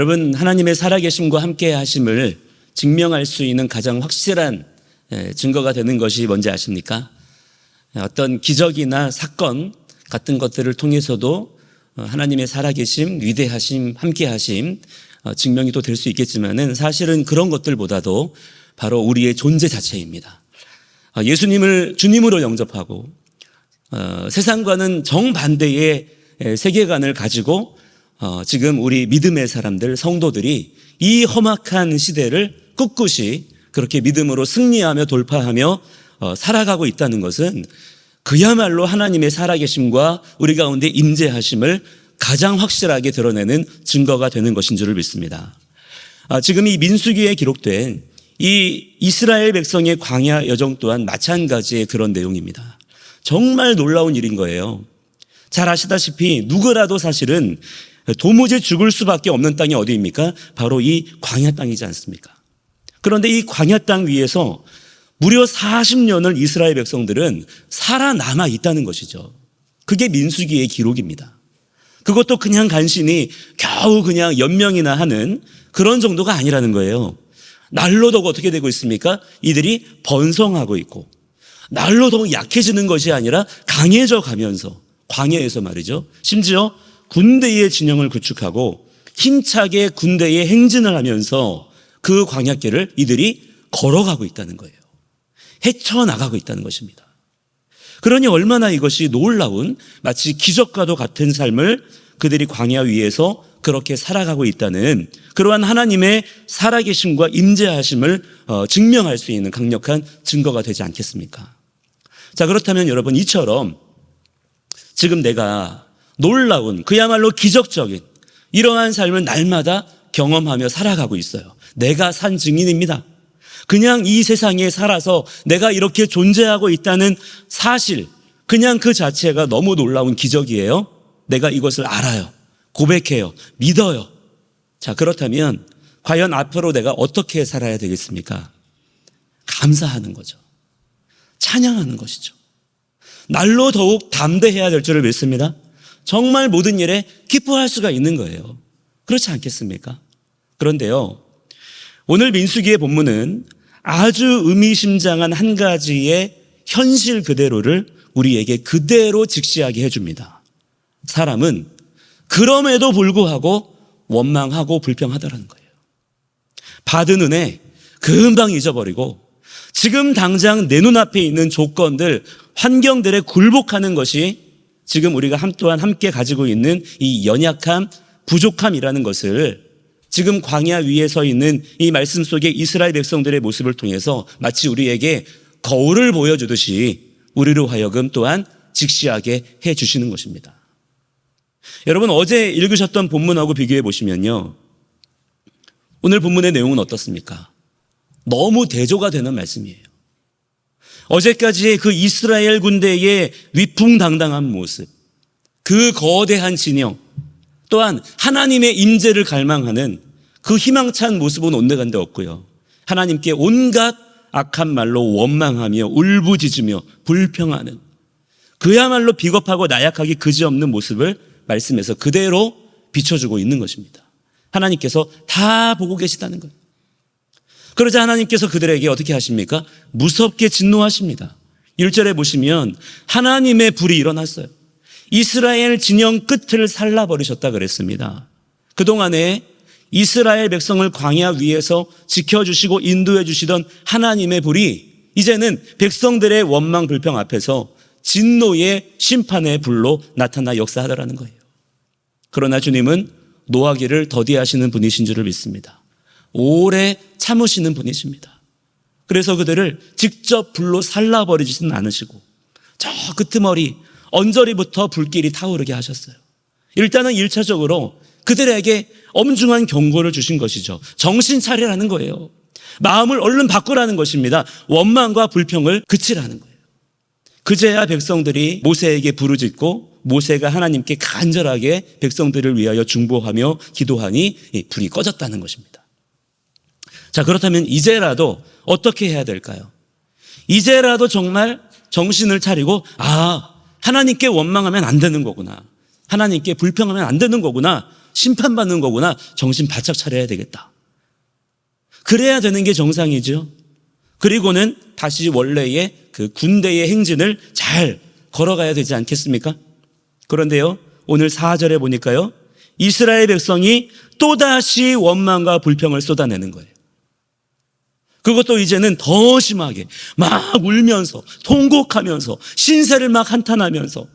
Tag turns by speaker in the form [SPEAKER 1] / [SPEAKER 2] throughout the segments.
[SPEAKER 1] 여러분, 하나님의 살아계심과 함께 하심을 증명할 수 있는 가장 확실한 증거가 되는 것이 뭔지 아십니까? 어떤 기적이나 사건 같은 것들을 통해서도 하나님의 살아계심, 위대하심, 함께하심 증명이 또 될 수 있겠지만은 사실은 그런 것들보다도 바로 우리의 존재 자체입니다. 예수님을 주님으로 영접하고 세상과는 정반대의 세계관을 가지고 지금 우리 믿음의 사람들, 성도들이 이 험악한 시대를 꿋꿋이 그렇게 믿음으로 승리하며 돌파하며 살아가고 있다는 것은 그야말로 하나님의 살아계심과 우리 가운데 임재하심을 가장 확실하게 드러내는 증거가 되는 것인 줄을 믿습니다. 지금 이 민수기에 기록된 이 이스라엘 백성의 광야 여정 또한 마찬가지의 그런 내용입니다. 정말 놀라운 일인 거예요. 잘 아시다시피 누구라도 사실은 도무지 죽을 수밖에 없는 땅이 어디입니까? 바로 이 광야 땅이지 않습니까? 그런데 이 광야 땅 위에서 무려 40년을 이스라엘 백성들은 살아남아 있다는 것이죠. 그게 민수기의 기록입니다. 그것도 그냥 간신히 겨우 그냥 연명이나 하는 그런 정도가 아니라는 거예요. 날로 더욱 어떻게 되고 있습니까? 이들이 번성하고 있고 날로 더욱 약해지는 것이 아니라 강해져 가면서 광야에서 말이죠. 심지어 군대의 진영을 구축하고 힘차게 군대의 행진을 하면서 그 광야길을 이들이 걸어가고 있다는 거예요. 헤쳐나가고 있다는 것입니다. 그러니 얼마나 이것이 놀라운 마치 기적과도 같은 삶을 그들이 광야 위에서 그렇게 살아가고 있다는 그러한 하나님의 살아계심과 임재하심을 증명할 수 있는 강력한 증거가 되지 않겠습니까? 자, 그렇다면 여러분, 이처럼 지금 내가 놀라운 그야말로 기적적인 이러한 삶을 날마다 경험하며 살아가고 있어요. 내가 산 증인입니다. 그냥 이 세상에 살아서 내가 이렇게 존재하고 있다는 사실, 그냥 그 자체가 너무 놀라운 기적이에요. 내가 이것을 알아요. 고백해요. 믿어요. 자, 그렇다면 과연 앞으로 내가 어떻게 살아야 되겠습니까? 감사하는 거죠. 찬양하는 것이죠. 날로 더욱 담대해야 될 줄을 믿습니다. 정말 모든 일에 기뻐할 수가 있는 거예요. 그렇지 않겠습니까? 그런데요, 오늘 민수기의 본문은 아주 의미심장한 한 가지의 현실 그대로를 우리에게 그대로 직시하게 해줍니다. 사람은 그럼에도 불구하고 원망하고 불평하더라는 거예요. 받은 은혜 금방 잊어버리고 지금 당장 내 눈앞에 있는 조건들, 환경들에 굴복하는 것이 지금 우리가 또한 함께 가지고 있는 이 연약함, 부족함이라는 것을 지금 광야 위에 서 있는 이 말씀 속의 이스라엘 백성들의 모습을 통해서 마치 우리에게 거울을 보여주듯이 우리로 하여금 또한 직시하게 해 주시는 것입니다. 여러분, 어제 읽으셨던 본문하고 비교해 보시면요, 오늘 본문의 내용은 어떻습니까? 너무 대조가 되는 말씀이에요. 어제까지의 그 이스라엘 군대의 위풍당당한 모습, 그 거대한 진영, 또한 하나님의 임재를 갈망하는 그 희망찬 모습은 온데간데 없고요. 하나님께 온갖 악한 말로 원망하며 울부짖으며 불평하는 그야말로 비겁하고 나약하기 그지없는 모습을 말씀에서 그대로 비춰주고 있는 것입니다. 하나님께서 다 보고 계시다는 거예요. 그러자 하나님께서 그들에게 어떻게 하십니까? 무섭게 진노하십니다. 1절에 보시면 하나님의 불이 일어났어요. 이스라엘 진영 끝을 살라버리셨다 그랬습니다. 그동안에 이스라엘 백성을 광야 위에서 지켜주시고 인도해 주시던 하나님의 불이 이제는 백성들의 원망 불평 앞에서 진노의 심판의 불로 나타나 역사하더라는 거예요. 그러나 주님은 노하기를 더디하시는 분이신 줄을 믿습니다. 오래 참으시는 분이십니다. 그래서 그들을 직접 불로 살라버리지는 않으시고 저 끄트머리 언저리부터 불길이 타오르게 하셨어요. 일단은 1차적으로 그들에게 엄중한 경고를 주신 것이죠. 정신 차리라는 거예요. 마음을 얼른 바꾸라는 것입니다. 원망과 불평을 그치라는 거예요. 그제야 백성들이 모세에게 부르짖고 모세가 하나님께 간절하게 백성들을 위하여 중보하며 기도하니 불이 꺼졌다는 것입니다. 자, 그렇다면 이제라도 어떻게 해야 될까요? 이제라도 정말 정신을 차리고 하나님께 원망하면 안 되는 거구나, 하나님께 불평하면 안 되는 거구나 심판받는 거구나. 정신 바짝 차려야 되겠다. 그래야 되는 게 정상이죠. 그리고는 다시 원래의 그 군대의 행진을 잘 걸어가야 되지 않겠습니까? 그런데요, 오늘 4절에 보니까요, 이스라엘 백성이 또다시 원망과 불평을 쏟아내는 거예요. 그것도 이제는 더 심하게 막 울면서 통곡하면서 신세를 막 한탄하면서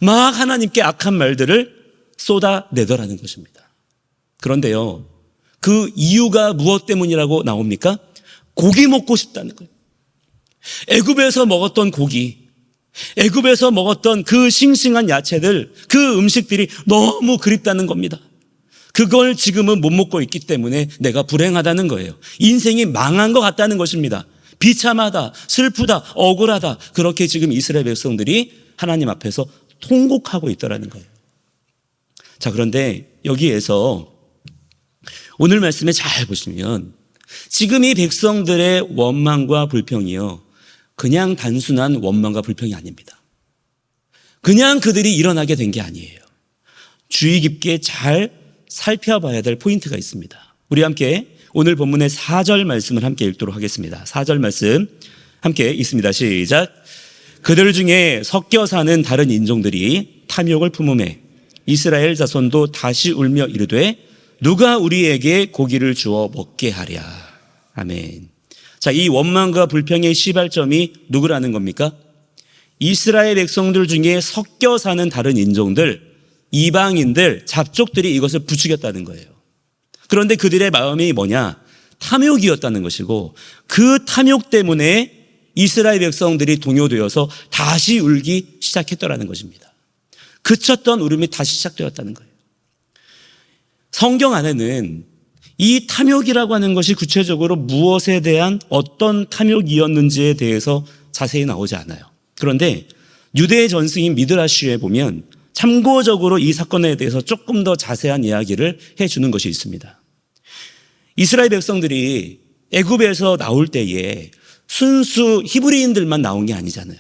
[SPEAKER 1] 막 하나님께 악한 말들을 쏟아내더라는 것입니다. 그런데요, 그 이유가 무엇 때문이라고 나옵니까? 고기 먹고 싶다는 거예요. 애굽에서 먹었던 고기, 애굽에서 먹었던 그 싱싱한 야채들, 그 음식들이 너무 그립다는 겁니다. 그걸 지금은 못 먹고 있기 때문에 내가 불행하다는 거예요. 인생이 망한 것 같다는 것입니다. 비참하다, 슬프다, 억울하다, 그렇게 지금 이스라엘 백성들이 하나님 앞에서 통곡하고 있더라는 거예요. 자, 그런데 여기에서 오늘 말씀에 잘 보시면 지금 이 백성들의 원망과 불평이요, 그냥 단순한 원망과 불평이 아닙니다. 그냥 그들이 일어나게 된 게 아니에요. 주의 깊게 잘 살펴봐야 될 포인트가 있습니다. 우리 함께 오늘 본문의 4절 말씀을 함께 읽도록 하겠습니다. 4절 말씀 함께 읽습니다. 시작. 그들 중에 섞여 사는 다른 인종들이 탐욕을 품음에 이스라엘 자손도 다시 울며 이르되 누가 우리에게 고기를 주어 먹게 하랴. 아멘. 자, 이 원망과 불평의 시발점이 누구라는 겁니까? 이스라엘 백성들 중에 섞여 사는 다른 인종들, 이방인들, 잡족들이 이것을 부추겼다는 거예요. 그런데 그들의 마음이 뭐냐? 탐욕이었다는 것이고, 그 탐욕 때문에 이스라엘 백성들이 동요되어서 다시 울기 시작했더라는 것입니다. 그쳤던 울음이 다시 시작되었다는 거예요. 성경 안에는 이 탐욕이라고 하는 것이 구체적으로 무엇에 대한 어떤 탐욕이었는지에 대해서 자세히 나오지 않아요. 그런데 유대의 전승인 미드라시에 보면 참고적으로 이 사건에 대해서 조금 더 자세한 이야기를 해주는 것이 있습니다. 이스라엘 백성들이 애굽에서 나올 때에 순수 히브리인들만 나온 게 아니잖아요.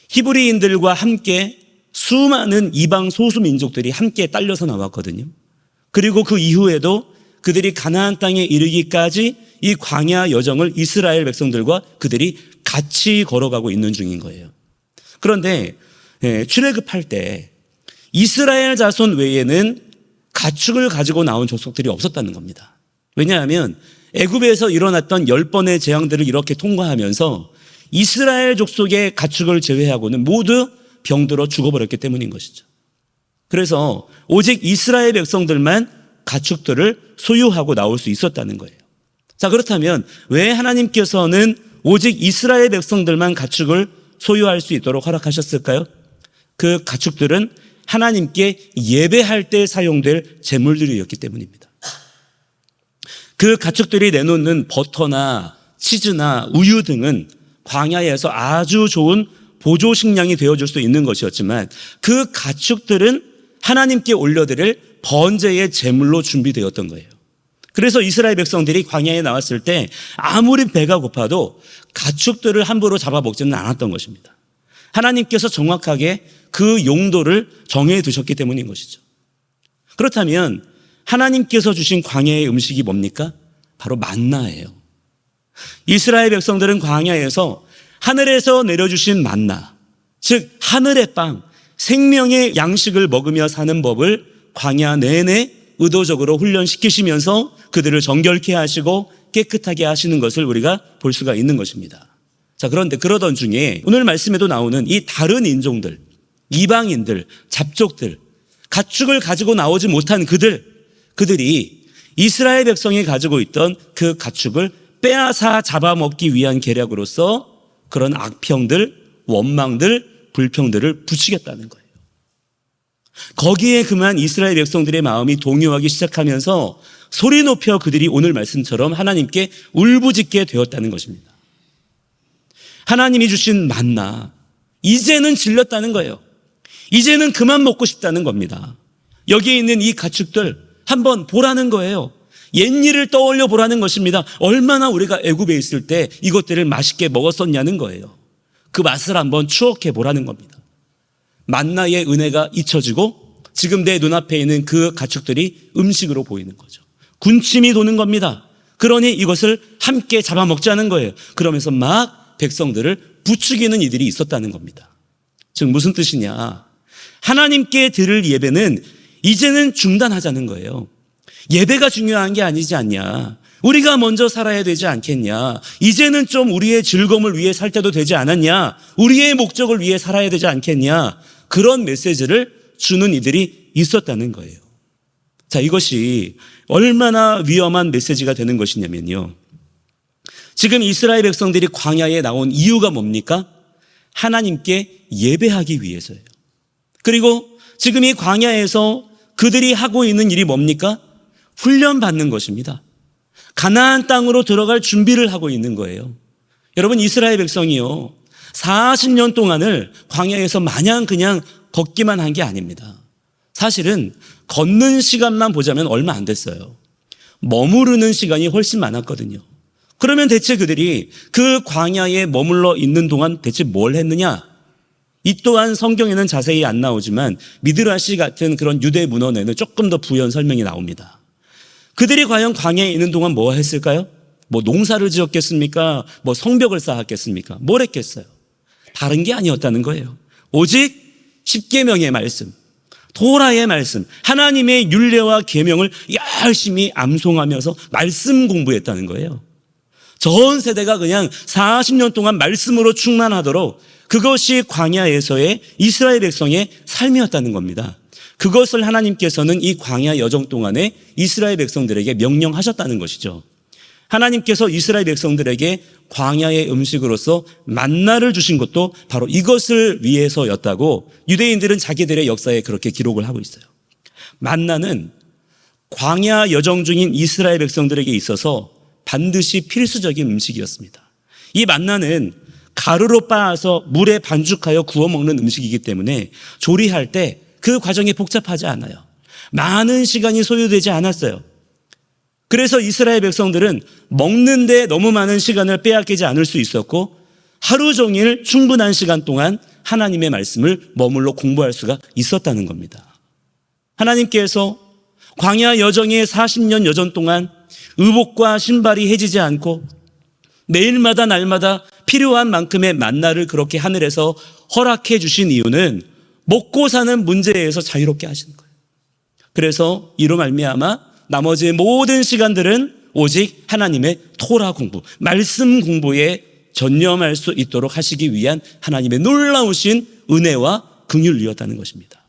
[SPEAKER 1] 히브리인들과 함께 수많은 이방 소수민족들이 함께 딸려서 나왔거든요. 그리고 그 이후에도 그들이 가나안 땅에 이르기까지 이 광야 여정을 이스라엘 백성들과 그들이 같이 걸어가고 있는 중인 거예요. 그런데 출애굽할 때 이스라엘 자손 외에는 가축을 가지고 나온 족속들이 없었다는 겁니다. 왜냐하면 애굽에서 일어났던 10번의 재앙들을 이렇게 통과하면서 이스라엘 족속의 가축을 제외하고는 모두 병들어 죽어버렸기 때문인 것이죠. 그래서 오직 이스라엘 백성들만 가축들을 소유하고 나올 수 있었다는 거예요. 자, 그렇다면 왜 하나님께서는 오직 이스라엘 백성들만 가축을 소유할 수 있도록 허락하셨을까요? 그 가축들은 하나님께 예배할 때 사용될 제물들이었기 때문입니다. 그 가축들이 내놓는 버터나 치즈나 우유 등은 광야에서 아주 좋은 보조식량이 되어줄 수 있는 것이었지만 그 가축들은 하나님께 올려드릴 번제의 제물로 준비되었던 거예요. 그래서 이스라엘 백성들이 광야에 나왔을 때 아무리 배가 고파도 가축들을 함부로 잡아먹지는 않았던 것입니다. 하나님께서 정확하게 그 용도를 정해 두셨기 때문인 것이죠. 그렇다면 하나님께서 주신 광야의 음식이 뭡니까? 바로 만나예요. 이스라엘 백성들은 광야에서 하늘에서 내려주신 만나, 즉 하늘의 빵, 생명의 양식을 먹으며 사는 법을 광야 내내 의도적으로 훈련시키시면서 그들을 정결케 하시고 깨끗하게 하시는 것을 우리가 볼 수가 있는 것입니다. 자, 그런데 그러던 중에 오늘 말씀에도 나오는 이 다른 인종들, 이방인들, 잡족들, 가축을 가지고 나오지 못한 그들이 이스라엘 백성이 가지고 있던 그 가축을 빼앗아 잡아먹기 위한 계략으로서 그런 악평들, 원망들, 불평들을 부추겼다는 거예요. 거기에 그만 이스라엘 백성들의 마음이 동요하기 시작하면서 소리 높여 그들이 오늘 말씀처럼 하나님께 울부짖게 되었다는 것입니다. 하나님이 주신 만나, 이제는 질렸다는 거예요. 이제는 그만 먹고 싶다는 겁니다. 여기에 있는 이 가축들 한번 보라는 거예요. 옛일을 떠올려 보라는 것입니다. 얼마나 우리가 애굽에 있을 때 이것들을 맛있게 먹었었냐는 거예요. 그 맛을 한번 추억해 보라는 겁니다. 만나의 은혜가 잊혀지고 지금 내 눈앞에 있는 그 가축들이 음식으로 보이는 거죠. 군침이 도는 겁니다. 그러니 이것을 함께 잡아먹자는 거예요. 그러면서 막 백성들을 부추기는 이들이 있었다는 겁니다. 즉 무슨 뜻이냐? 하나님께 드릴 예배는 이제는 중단하자는 거예요. 예배가 중요한 게 아니지 않냐? 우리가 먼저 살아야 되지 않겠냐? 이제는 좀 우리의 즐거움을 위해 살 때도 되지 않았냐? 우리의 목적을 위해 살아야 되지 않겠냐? 그런 메시지를 주는 이들이 있었다는 거예요. 자, 이것이 얼마나 위험한 메시지가 되는 것이냐면요. 지금 이스라엘 백성들이 광야에 나온 이유가 뭡니까? 하나님께 예배하기 위해서예요. 그리고 지금 이 광야에서 그들이 하고 있는 일이 뭡니까? 훈련받는 것입니다. 가나안 땅으로 들어갈 준비를 하고 있는 거예요. 여러분, 이스라엘 백성이요, 40년 동안을 광야에서 마냥 그냥 걷기만 한 게 아닙니다. 사실은 걷는 시간만 보자면 얼마 안 됐어요. 머무르는 시간이 훨씬 많았거든요. 그러면 대체 그들이 그 광야에 머물러 있는 동안 대체 뭘 했느냐? 이 또한 성경에는 자세히 안 나오지만 미드라시 같은 그런 유대 문헌에는 조금 더 부연 설명이 나옵니다. 그들이 과연 광야에 있는 동안 뭐 했을까요? 뭐 농사를 지었겠습니까? 뭐 성벽을 쌓았겠습니까? 뭘 했겠어요? 다른 게 아니었다는 거예요. 오직 십계명의 말씀, 토라의 말씀, 하나님의 율례와 계명을 열심히 암송하면서 말씀 공부했다는 거예요. 전 세대가 그냥 40년 동안 말씀으로 충만하도록 그것이 광야에서의 이스라엘 백성의 삶이었다는 겁니다. 그것을 하나님께서는 이 광야 여정 동안에 이스라엘 백성들에게 명령하셨다는 것이죠. 하나님께서 이스라엘 백성들에게 광야의 음식으로서 만나를 주신 것도 바로 이것을 위해서였다고 유대인들은 자기들의 역사에 그렇게 기록을 하고 있어요. 만나는 광야 여정 중인 이스라엘 백성들에게 있어서 반드시 필수적인 음식이었습니다. 이 만나는 가루로 빻아서 물에 반죽하여 구워 먹는 음식이기 때문에 조리할 때 그 과정이 복잡하지 않아요. 많은 시간이 소요되지 않았어요. 그래서 이스라엘 백성들은 먹는데 너무 많은 시간을 빼앗기지 않을 수 있었고 하루 종일 충분한 시간 동안 하나님의 말씀을 머물러 공부할 수가 있었다는 겁니다. 하나님께서 광야 여정의 40년 여정 동안 의복과 신발이 해지지 않고 매일마다 날마다 필요한 만큼의 만나를 그렇게 하늘에서 허락해 주신 이유는 먹고 사는 문제에서 자유롭게 하시는 거예요. 그래서 이로 말미암아 나머지 모든 시간들은 오직 하나님의 토라 공부, 말씀 공부에 전념할 수 있도록 하시기 위한 하나님의 놀라우신 은혜와 긍휼이었다는 것입니다.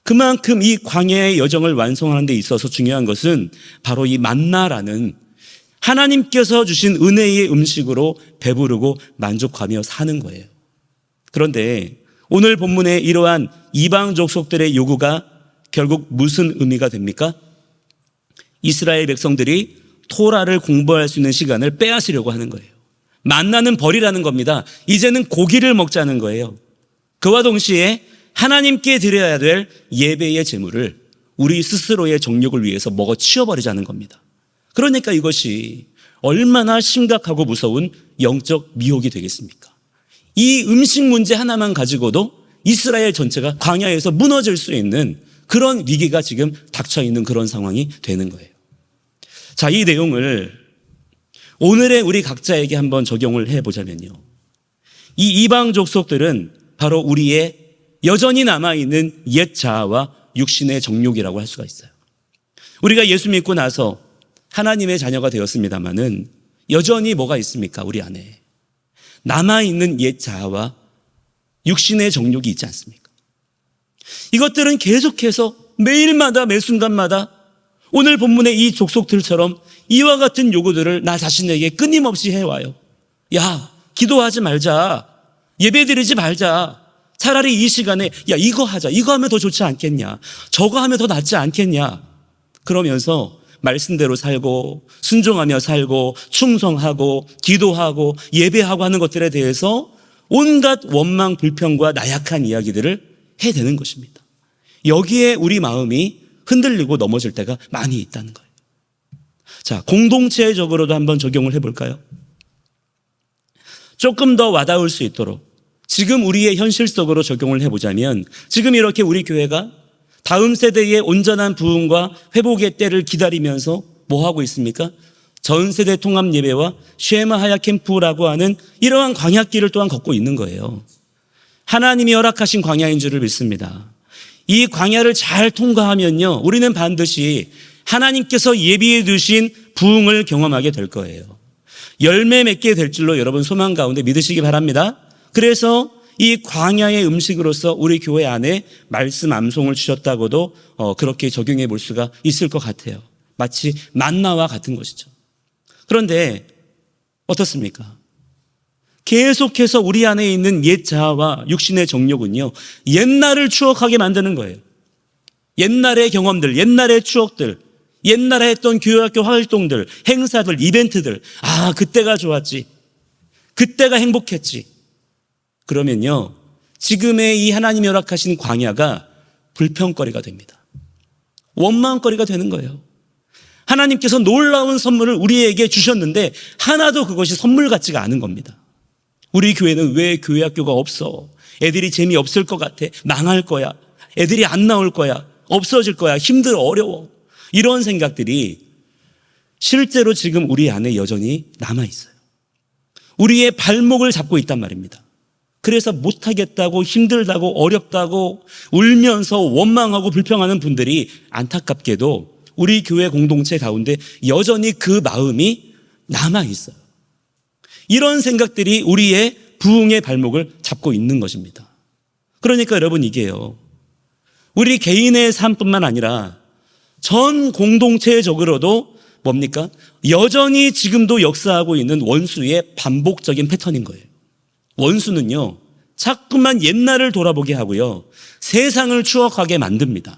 [SPEAKER 1] 그만큼 이 광야의 여정을 완성하는 데 있어서 중요한 것은 바로 이 만나라는 하나님께서 주신 은혜의 음식으로 배부르고 만족하며 사는 거예요. 그런데 오늘 본문의 이러한 이방 족속들의 요구가 결국 무슨 의미가 됩니까? 이스라엘 백성들이 토라를 공부할 수 있는 시간을 빼앗으려고 하는 거예요. 만나는 버리라는 겁니다. 이제는 고기를 먹자는 거예요. 그와 동시에 하나님께 드려야 될 예배의 제물을 우리 스스로의 정욕을 위해서 먹어 치워버리자는 겁니다. 그러니까 이것이 얼마나 심각하고 무서운 영적 미혹이 되겠습니까? 이 음식 문제 하나만 가지고도 이스라엘 전체가 광야에서 무너질 수 있는 그런 위기가 지금 닥쳐있는 그런 상황이 되는 거예요. 자, 이 내용을 오늘의 우리 각자에게 한번 적용을 해보자면요. 이 이방 족속들은 바로 우리의 여전히 남아있는 옛 자아와 육신의 정욕이라고 할 수가 있어요. 우리가 예수 믿고 나서 하나님의 자녀가 되었습니다마는 여전히 뭐가 있습니까? 우리 안에 남아있는 옛 자아와 육신의 정욕이 있지 않습니까? 이것들은 계속해서 매일마다 매 순간마다 오늘 본문의 이 족속들처럼 이와 같은 요구들을 나 자신에게 끊임없이 해와요. 야, 기도하지 말자. 예배드리지 말자. 차라리 이 시간에 야, 이거 하자. 이거 하면 더 좋지 않겠냐. 저거 하면 더 낫지 않겠냐. 그러면서 말씀대로 살고 순종하며 살고 충성하고 기도하고 예배하고 하는 것들에 대해서 온갖 원망, 불평과 나약한 이야기들을 해대는 것입니다. 여기에 우리 마음이 흔들리고 넘어질 때가 많이 있다는 거예요. 자, 공동체적으로도 한번 적용을 해볼까요? 조금 더 와닿을 수 있도록 지금 우리의 현실 속으로 적용을 해보자면 지금 이렇게 우리 교회가 다음 세대의 온전한 부흥과 회복의 때를 기다리면서 뭐 하고 있습니까? 전 세대 통합 예배와 쉐마 하야 캠프라고 하는 이러한 광야길을 또한 걷고 있는 거예요. 하나님이 허락하신 광야인 줄을 믿습니다. 이 광야를 잘 통과하면요, 우리는 반드시 하나님께서 예비해 두신 부흥을 경험하게 될 거예요. 열매 맺게 될 줄로 여러분 소망 가운데 믿으시기 바랍니다. 그래서 이 광야의 음식으로서 우리 교회 안에 말씀 암송을 주셨다고도 그렇게 적용해 볼 수가 있을 것 같아요. 마치 만나와 같은 것이죠. 그런데 어떻습니까? 계속해서 우리 안에 있는 옛 자아와 육신의 정욕은요, 옛날을 추억하게 만드는 거예요. 옛날의 경험들, 옛날의 추억들, 옛날에 했던 교회학교 활동들, 행사들, 이벤트들, 아, 그때가 좋았지, 그때가 행복했지. 그러면요, 지금의 이 하나님이 허락하신 광야가 불평거리가 됩니다. 원망거리가 되는 거예요. 하나님께서 놀라운 선물을 우리에게 주셨는데 하나도 그것이 선물 같지가 않은 겁니다. 우리 교회는 왜 교회학교가 없어? 애들이 재미없을 것 같아. 망할 거야. 애들이 안 나올 거야. 없어질 거야. 힘들어. 어려워. 이런 생각들이 실제로 지금 우리 안에 여전히 남아있어요. 우리의 발목을 잡고 있단 말입니다. 그래서 못하겠다고, 힘들다고, 어렵다고 울면서 원망하고 불평하는 분들이 안타깝게도 우리 교회 공동체 가운데 여전히 그 마음이 남아있어요. 이런 생각들이 우리의 부흥의 발목을 잡고 있는 것입니다. 그러니까 여러분, 이게요, 우리 개인의 삶뿐만 아니라 전 공동체적으로도 뭡니까? 여전히 지금도 역사하고 있는 원수의 반복적인 패턴인 거예요. 원수는요, 자꾸만 옛날을 돌아보게 하고요, 세상을 추억하게 만듭니다.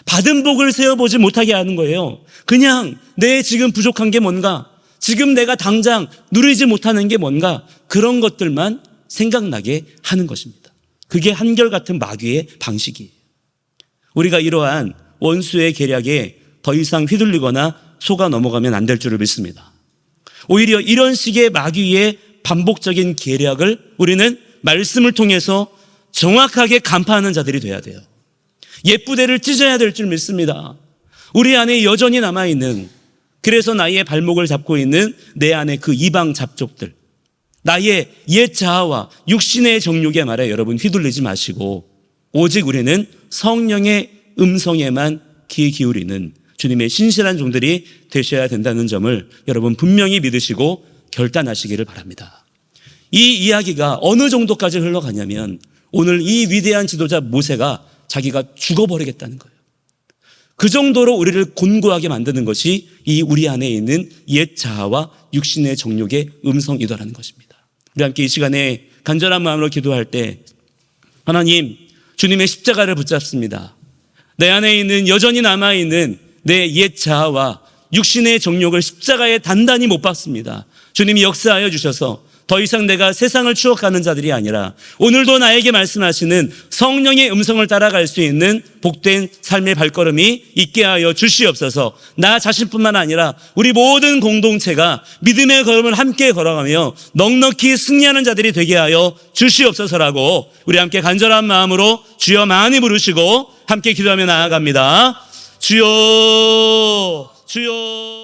[SPEAKER 1] 받은 복을 세어보지 못하게 하는 거예요. 그냥 내 지금 부족한 게 뭔가, 지금 내가 당장 누리지 못하는 게 뭔가, 그런 것들만 생각나게 하는 것입니다. 그게 한결같은 마귀의 방식이에요. 우리가 이러한 원수의 계략에 더 이상 휘둘리거나 속아 넘어가면 안 될 줄을 믿습니다. 오히려 이런 식의 마귀의 반복적인 계략을 우리는 말씀을 통해서 정확하게 간파하는 자들이 돼야 돼요. 옛부대를 찢어야 될 줄 믿습니다. 우리 안에 여전히 남아있는, 그래서 나의 발목을 잡고 있는 내 안에 그 이방 잡족들, 나의 옛 자아와 육신의 정욕에 말해 여러분 휘둘리지 마시고 오직 우리는 성령의 음성에만 귀 기울이는 주님의 신실한 종들이 되셔야 된다는 점을 여러분 분명히 믿으시고 결단하시기를 바랍니다. 이 이야기가 어느 정도까지 흘러가냐면 오늘 이 위대한 지도자 모세가 자기가 죽어버리겠다는 거예요. 그 정도로 우리를 곤고하게 만드는 것이 이 우리 안에 있는 옛 자아와 육신의 정욕의 음성이더라는 것입니다. 우리 함께 이 시간에 간절한 마음으로 기도할 때 하나님, 주님의 십자가를 붙잡습니다. 내 안에 있는 여전히 남아있는 내 옛 자아와 육신의 정욕을 십자가에 단단히 못 박습니다. 주님이 역사하여 주셔서 더 이상 내가 세상을 추억하는 자들이 아니라 오늘도 나에게 말씀하시는 성령의 음성을 따라갈 수 있는 복된 삶의 발걸음이 있게 하여 주시옵소서. 나 자신뿐만 아니라 우리 모든 공동체가 믿음의 걸음을 함께 걸어가며 넉넉히 승리하는 자들이 되게 하여 주시옵소서라고 우리 함께 간절한 마음으로 주여 많이 부르시고 함께 기도하며 나아갑니다. 주여, 주여.